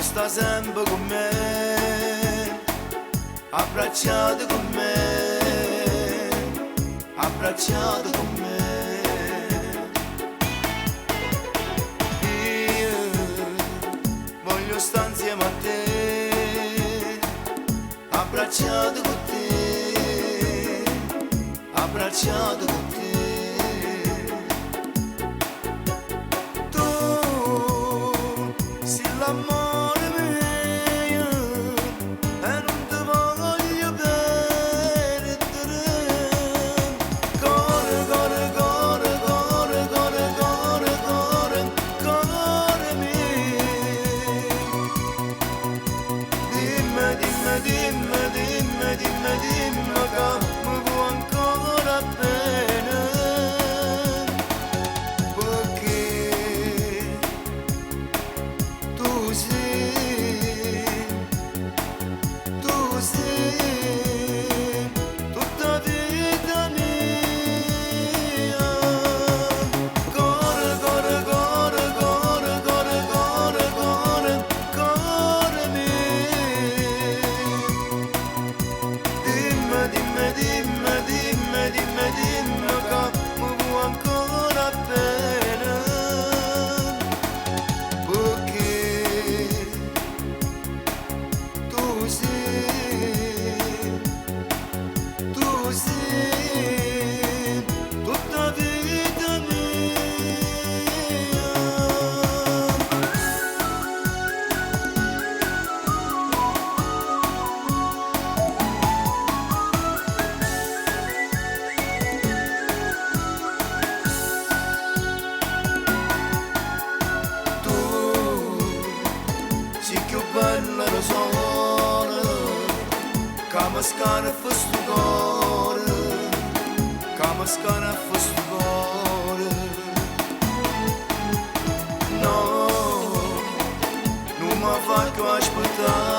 sta sempre con me, abbracciato con me, abbracciato con me. Io voglio stare insieme a te, abbracciato con te, abbracciato con te. L'amore mio e non ti voglio perdere. Cuore, cuore, cuore, cuore, cuore, cuore, cuore, cuore mio. Dimmi, dimmi, dimmi, dimmi, dimmi, dimmi che mi vuoi ancora bene. Perché tu sei tutta vita mia. Cuore, cuore, cuore, cuore, cuore, cuore, cuore, cuore mio. Dimmi, dimmi, dimmi, dimmi, dimmi, dimmi che mi vuoi ancora bene. Perché tu sei tutta vita mia. Tu sei più bella lo sole, che mi scarfa sto cuore, che mi scarfa sto cuore. No, non mi fa più aspettare.